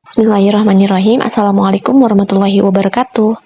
Bismillahirrahmanirrahim. Assalamualaikum warahmatullahi wabarakatuh.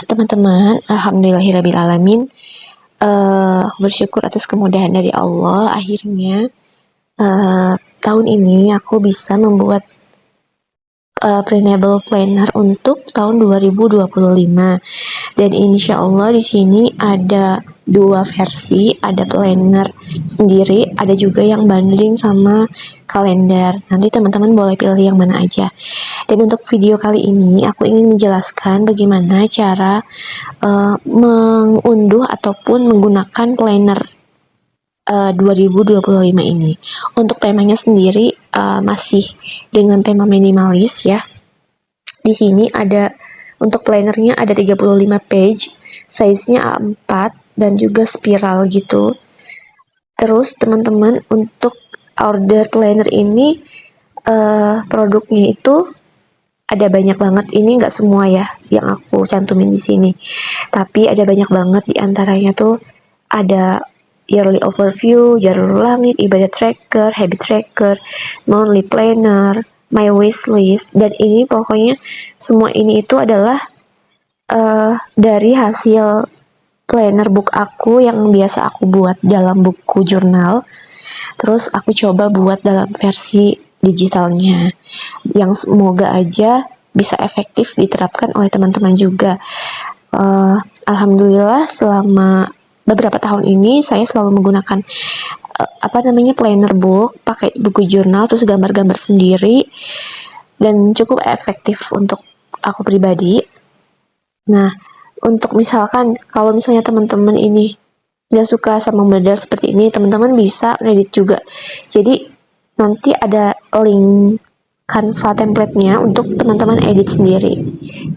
Teman-teman, alhamdulillahirrabbilalamin. Bersyukur atas kemudahan dari Allah. Akhirnya tahun ini aku bisa membuat printable planner untuk tahun 2025. Dan insya Allah di sini ada dua versi, ada planner sendiri, ada juga yang bundling sama kalender. Nanti teman-teman boleh pilih yang mana aja. Dan untuk video kali ini aku ingin menjelaskan bagaimana cara mengunduh ataupun menggunakan planner 2025 ini. Untuk temanya sendiri masih dengan tema minimalis ya. Di sini ada untuk plannernya ada 35 page, size-nya A4 dan juga spiral gitu. Terus teman-teman untuk order planner ini produknya itu ada banyak banget. Ini nggak semua ya yang aku cantumin di sini, tapi ada banyak banget. Di antaranya tuh ada yearly overview, jalur langit, ibadah tracker, habit tracker, monthly planner, my wish list, dan ini pokoknya semua ini itu adalah dari hasil planner book aku yang biasa aku buat dalam buku jurnal. Terus aku coba buat dalam versi digitalnya yang semoga aja bisa efektif diterapkan oleh teman-teman juga. Alhamdulillah selama beberapa tahun ini saya selalu menggunakan planner book, pakai buku jurnal, terus gambar-gambar sendiri, dan cukup efektif untuk aku pribadi. Nah, untuk misalkan kalau misalnya teman-teman ini nggak suka sama model seperti ini, teman-teman bisa ngedit juga. Jadi nanti ada link Canva template-nya untuk teman-teman edit sendiri.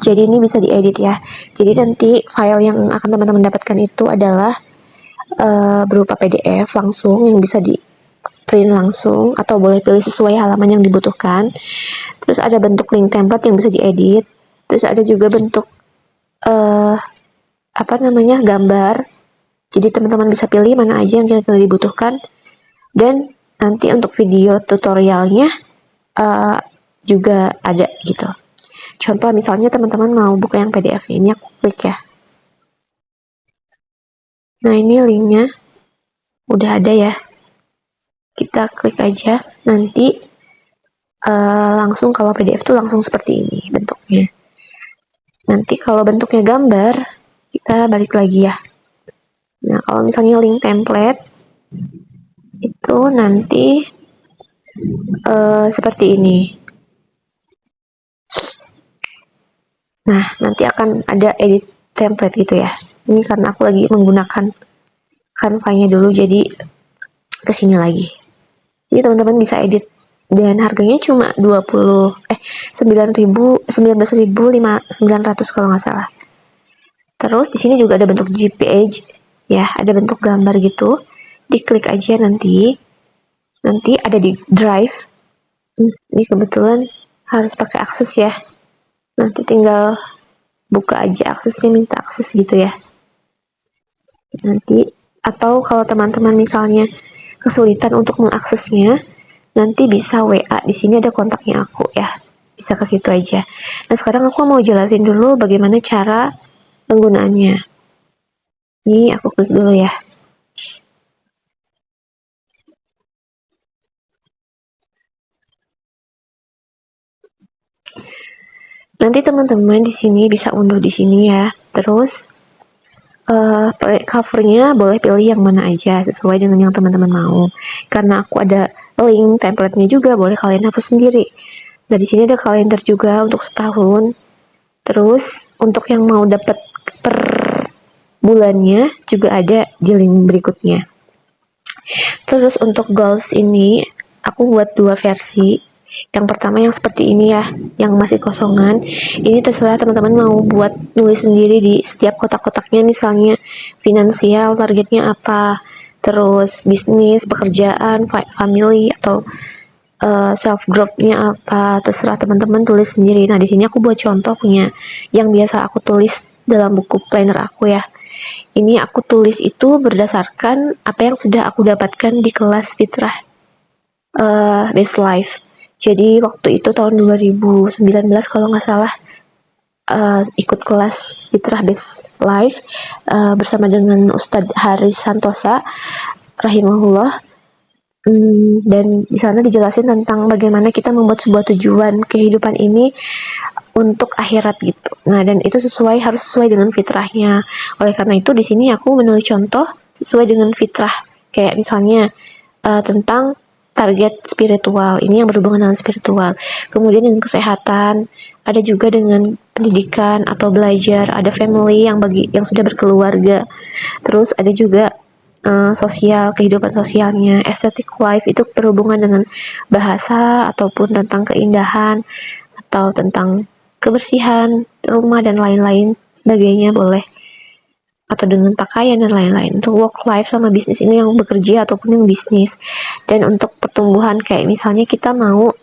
Jadi ini bisa diedit ya. Jadi nanti file yang akan teman-teman dapatkan itu adalah berupa PDF langsung yang bisa di print langsung, atau boleh pilih sesuai halaman yang dibutuhkan. Terus ada bentuk link template yang bisa diedit. Terus ada juga bentuk gambar. Jadi teman-teman bisa pilih mana aja yang kira-kira dibutuhkan. Dan nanti untuk video tutorialnya juga ada gitu. Contoh misalnya teman-teman mau buka yang PDF ini, aku klik ya. Nah, ini linknya udah ada ya. Kita klik aja, nanti langsung kalau PDF tuh langsung seperti ini bentuknya. Nanti kalau bentuknya gambar, kita balik lagi ya. Nah, kalau misalnya link template itu nanti seperti ini. Nah, nanti akan ada edit template gitu ya. Ini karena aku lagi menggunakan Canva-nya dulu, jadi kesini lagi. Jadi teman-teman bisa edit, dan harganya cuma 19.900 kalau nggak salah. Terus di sini juga ada bentuk JPG ya, ada bentuk gambar gitu. Diklik aja nanti ada di Drive. Ini kebetulan harus pakai akses ya. Nanti tinggal buka aja aksesnya, minta akses gitu ya. Nanti, atau kalau teman-teman misalnya kesulitan untuk mengaksesnya, nanti bisa WA. Di sini ada kontaknya aku ya. Bisa ke situ aja. Nah, sekarang aku mau jelasin dulu bagaimana cara penggunaannya. Ini aku klik dulu ya. Nanti teman-teman di sini bisa unduh di sini ya. Terus covernya boleh pilih yang mana aja sesuai dengan yang teman-teman mau. Karena aku ada link template-nya juga, boleh kalian hapus sendiri. Dan di sini ada kalender juga untuk setahun. Terus untuk yang mau dapat per bulannya juga ada di link berikutnya. Terus untuk goals ini aku buat dua versi. Yang pertama yang seperti ini ya, yang masih kosongan. Ini terserah teman-teman mau buat nulis sendiri di setiap kotak-kotaknya, misalnya finansial, targetnya apa, terus bisnis, pekerjaan, family, atau self growth-nya apa, terserah teman-teman tulis sendiri. Nah, di sini aku buat contoh punya yang biasa aku tulis dalam buku planner aku ya. Ini aku tulis itu berdasarkan apa yang sudah aku dapatkan di kelas Fitrah Best Life. Jadi waktu itu tahun 2019 kalau nggak salah, ikut kelas Fitrah Base Live bersama dengan Ustadz Haris Santosa rahimahullah. Dan di sana dijelasin tentang bagaimana kita membuat sebuah tujuan kehidupan ini untuk akhirat gitu. Nah, dan itu harus sesuai dengan fitrahnya. Oleh karena itu di sini aku menulis contoh sesuai dengan fitrah. Kayak misalnya tentang target spiritual, ini yang berhubungan dengan spiritual. Kemudian dengan kesehatan, ada juga dengan pendidikan atau belajar, ada family yang sudah berkeluarga. Terus ada juga sosial, kehidupan sosialnya, aesthetic life itu berhubungan dengan bahasa ataupun tentang keindahan atau tentang kebersihan rumah dan lain-lain sebagainya boleh, atau dengan pakaian dan lain-lain. Untuk work life sama bisnis ini yang bekerja ataupun yang bisnis. Dan untuk pertumbuhan kayak misalnya kita mau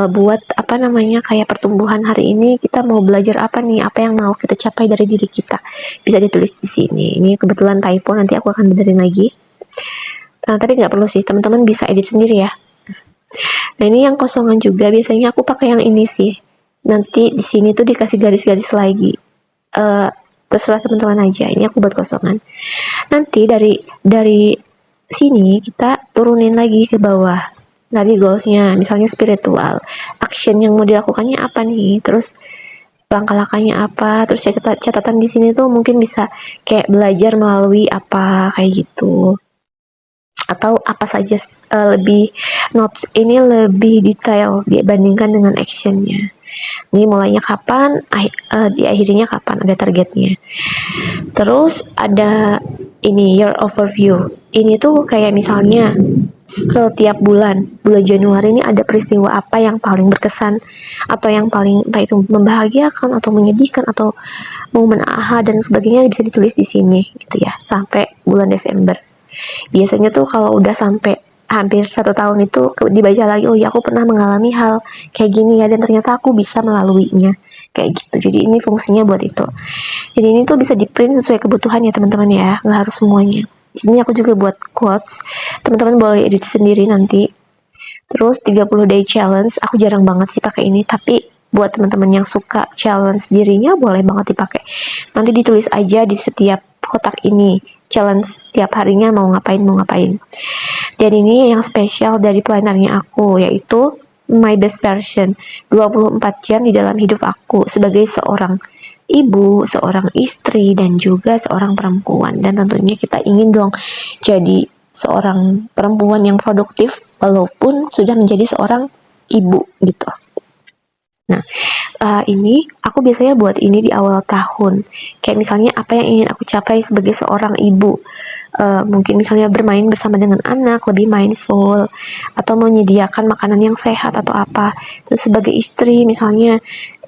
buat kayak pertumbuhan hari ini kita mau belajar apa nih, apa yang mau kita capai dari diri kita, bisa ditulis di sini. Ini kebetulan typo, nanti aku akan benerin lagi. Nah, tapi nggak perlu sih, teman-teman bisa edit sendiri ya. Nah, ini yang kosongan juga biasanya aku pakai yang ini sih. Nanti di sini tuh dikasih garis-garis lagi. Terserah teman-teman aja. Ini aku buat kosongan. Nanti dari sini kita turunin lagi ke bawah. Dari goalsnya, misalnya spiritual, action yang mau dilakukannya apa nih, terus langkah-langkahnya apa, terus catatan di sini tuh mungkin bisa kayak belajar melalui apa kayak gitu, atau apa saja. Lebih notes ini lebih detail dibandingkan dengan actionnya. Ini mulainya kapan, di akhirnya kapan, ada targetnya. Terus ada ini year overview. Ini tuh kayak misalnya setiap bulan Januari ini ada peristiwa apa yang paling berkesan atau yang paling entah itu membahagiakan atau menyedihkan atau momen aha dan sebagainya, bisa ditulis di sini gitu ya, sampai bulan Desember. Biasanya tuh kalau udah sampai hampir 1 tahun itu dibaca lagi, oh ya aku pernah mengalami hal kayak gini ya, dan ternyata aku bisa melaluinya kayak gitu. Jadi ini fungsinya buat itu. Jadi ini tuh bisa di print sesuai kebutuhan ya teman-teman ya, nggak harus semuanya. Di sini aku juga buat quotes, teman-teman boleh edit sendiri nanti. Terus 30 day challenge, aku jarang banget sih pakai ini, tapi buat teman-teman yang suka challenge dirinya boleh banget dipakai. Nanti ditulis aja di setiap kotak ini, challenge tiap harinya mau ngapain. Dan ini yang spesial dari plannernya aku, yaitu my best version, 24 jam di dalam hidup aku sebagai seorang ibu, seorang istri, dan juga seorang perempuan. Dan tentunya kita ingin dong jadi seorang perempuan yang produktif walaupun sudah menjadi seorang ibu gitu. Nah, ini aku biasanya buat ini di awal tahun. Kayak misalnya apa yang ingin aku capai sebagai seorang ibu. Mungkin misalnya bermain bersama dengan anak, lebih mindful, atau menyediakan makanan yang sehat atau apa. Terus sebagai istri misalnya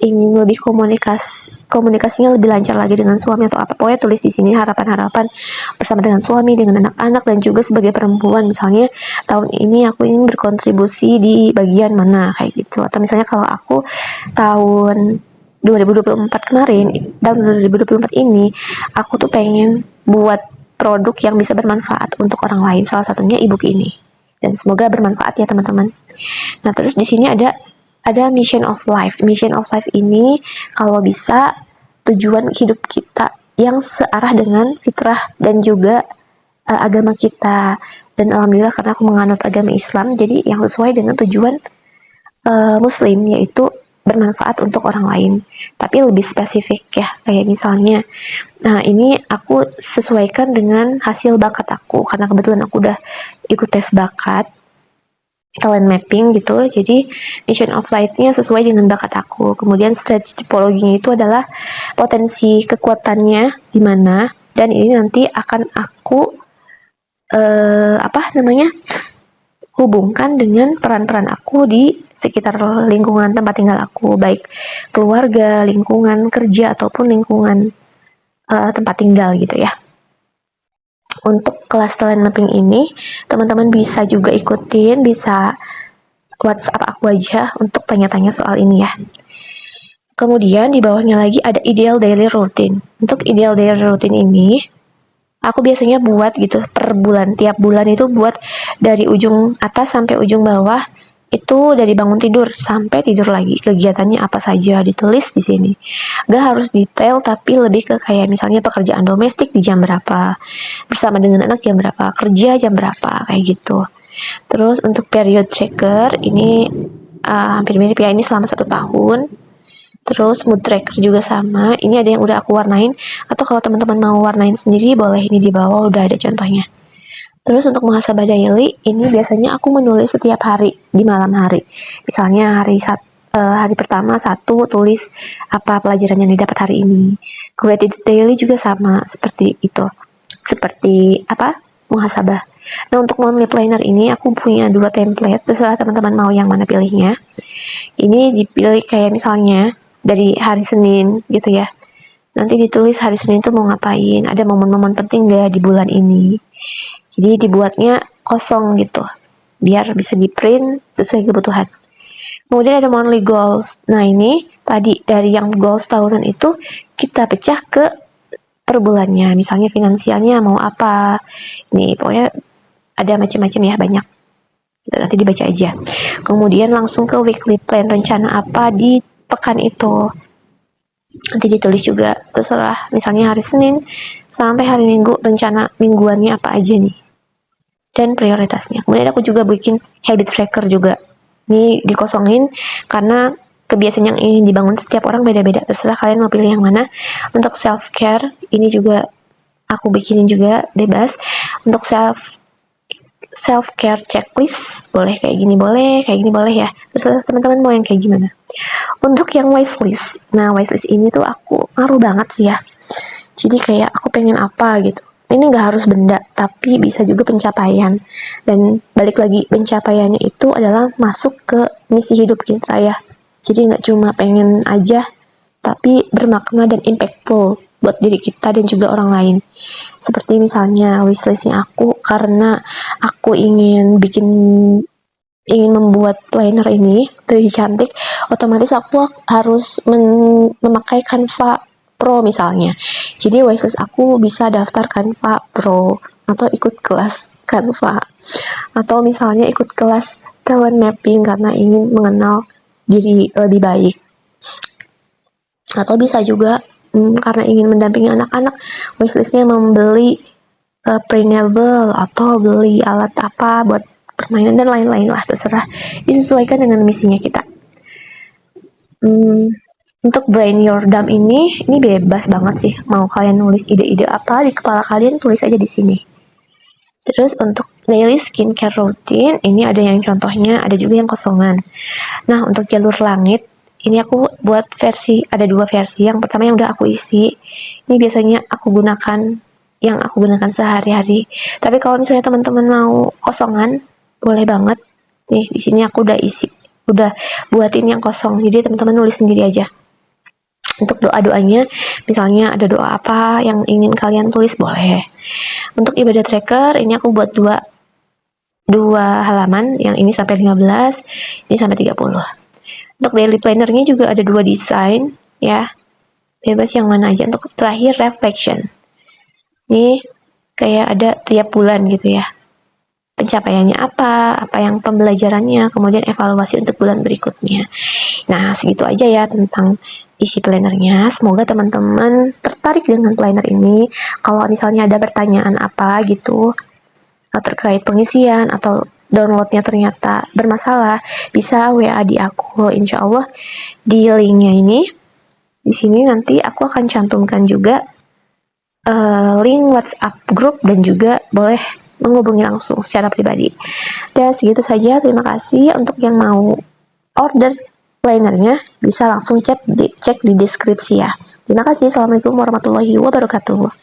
ingin lebih komunikasinya lebih lancar lagi dengan suami atau apa. Pokoknya tulis di sini harapan-harapan bersama dengan suami, dengan anak-anak, dan juga sebagai perempuan misalnya tahun ini aku ingin berkontribusi di bagian mana kayak gitu. Atau misalnya kalau aku tahun 2024 kemarin, tahun 2024 ini aku tuh pengen buat produk yang bisa bermanfaat untuk orang lain, salah satunya ebook ini, dan semoga bermanfaat ya teman-teman. Nah, terus di sini ada mission of life. Mission of life ini kalau bisa tujuan hidup kita yang searah dengan fitrah dan juga agama kita. Dan alhamdulillah karena aku menganut agama Islam, jadi yang sesuai dengan tujuan Muslim, yaitu bermanfaat untuk orang lain, tapi lebih spesifik ya, kayak misalnya nah ini aku sesuaikan dengan hasil bakat aku, karena kebetulan aku udah ikut tes bakat talent mapping gitu, jadi mission of life-nya sesuai dengan bakat aku. Kemudian stretch tipologinya itu adalah potensi kekuatannya di mana, dan ini nanti akan aku hubungkan dengan peran-peran aku di sekitar lingkungan tempat tinggal aku, baik keluarga, lingkungan kerja, ataupun lingkungan tempat tinggal gitu ya. Untuk kelas talent mapping ini, teman-teman bisa juga ikutin, bisa WhatsApp aku aja untuk tanya-tanya soal ini ya. Kemudian di bawahnya lagi ada ideal daily routine. Untuk ideal daily routine ini, aku biasanya buat gitu per bulan, tiap bulan itu buat dari ujung atas sampai ujung bawah itu dari bangun tidur sampai tidur lagi, kegiatannya apa saja ditulis di sini. Gak harus detail, tapi lebih ke kayak misalnya pekerjaan domestik di jam berapa, bersama dengan anak jam berapa, kerja jam berapa, kayak gitu. Terus untuk period tracker ini hampir mirip ya, ini selama 1 tahun. Terus mood tracker juga sama, ini ada yang udah aku warnain, atau kalau teman-teman mau warnain sendiri boleh, ini di bawah udah ada contohnya. Terus untuk muhasabah daily, ini biasanya aku menulis setiap hari di malam hari. Misalnya hari pertama tulis apa pelajaran yang didapat hari ini. Gratitude daily juga sama seperti itu. Seperti apa? Muhasabah. Nah, untuk monthly planner ini aku punya 2 template, terserah teman-teman mau yang mana pilihnya. Ini dipilih kayak misalnya dari hari Senin gitu ya. Nanti ditulis hari Senin itu mau ngapain, ada momen-momen penting gak di bulan ini. Jadi dibuatnya kosong gitu, biar bisa di print sesuai kebutuhan. Kemudian ada monthly goals. Nah, ini tadi dari yang goals tahunan itu kita pecah ke per bulannya. Misalnya finansialnya mau apa. Ini pokoknya ada macam-macam ya, banyak. Nanti dibaca aja. Kemudian langsung ke weekly plan, rencana apa di pekan itu. Nanti ditulis juga, terserah. Misalnya hari Senin sampai hari Minggu, rencana mingguannya apa aja nih. Dan prioritasnya. Kemudian aku juga bikin habit tracker juga. Ini dikosongin karena kebiasaan yang ingin dibangun setiap orang beda-beda. Terserah kalian mau pilih yang mana. Untuk self care ini juga aku bikinin juga, bebas. Untuk self care checklist boleh kayak gini, boleh kayak gini, boleh ya. Terserah teman-teman mau yang kayak gimana. Untuk yang wishlist. Nah, wishlist ini tuh aku ngaruh banget sih ya. Jadi kayak aku pengen apa gitu. Ini nggak harus benda, tapi bisa juga pencapaian. Dan balik lagi, pencapaiannya itu adalah masuk ke misi hidup kita ya. Jadi nggak cuma pengen aja, tapi bermakna dan impactful buat diri kita dan juga orang lain. Seperti misalnya wishlistnya aku, karena aku ingin membuat planner ini lebih cantik, otomatis aku harus memakai Canva Pro misalnya. Jadi wishlist aku bisa daftar Canva Pro atau ikut kelas Canva, atau misalnya ikut kelas talent mapping karena ingin mengenal diri lebih baik, atau bisa juga karena ingin mendampingi anak-anak, wishlistnya membeli printable atau beli alat apa buat permainan dan lain-lain lah, terserah, disesuaikan dengan misinya kita. Untuk brain your dump ini bebas banget sih, mau kalian nulis ide-ide apa di kepala kalian, tulis aja di sini. Terus untuk daily skincare routine, ini ada yang contohnya, ada juga yang kosongan. Nah, untuk jalur langit, ini aku buat ada 2 versi. Yang pertama yang udah aku isi, ini biasanya aku gunakan sehari-hari. Tapi kalau misalnya teman-teman mau kosongan, boleh banget. Nih, di sini aku udah buatin yang kosong. Jadi teman-teman nulis sendiri aja. Untuk doa-doanya, misalnya ada doa apa yang ingin kalian tulis, boleh. Untuk ibadah tracker, ini aku buat dua halaman, yang ini sampai 15, ini sampai 30. Untuk daily planner-nya juga ada 2 desain, ya. Bebas yang mana aja. Untuk terakhir, reflection. Ini kayak ada tiap bulan gitu ya. Pencapaiannya apa yang pembelajarannya, kemudian evaluasi untuk bulan berikutnya. Nah, segitu aja ya tentang isi plannernya. Semoga teman-teman tertarik dengan planner ini. Kalau misalnya ada pertanyaan apa gitu terkait pengisian atau downloadnya ternyata bermasalah, bisa WA di aku. Insya Allah di linknya ini, di sini nanti aku akan cantumkan juga link WhatsApp grup, dan juga boleh menghubungi langsung secara pribadi. Dan segitu saja, terima kasih. Untuk yang mau order plannernya bisa langsung cek di deskripsi ya. Terima kasih. Assalamualaikum warahmatullahi wabarakatuh.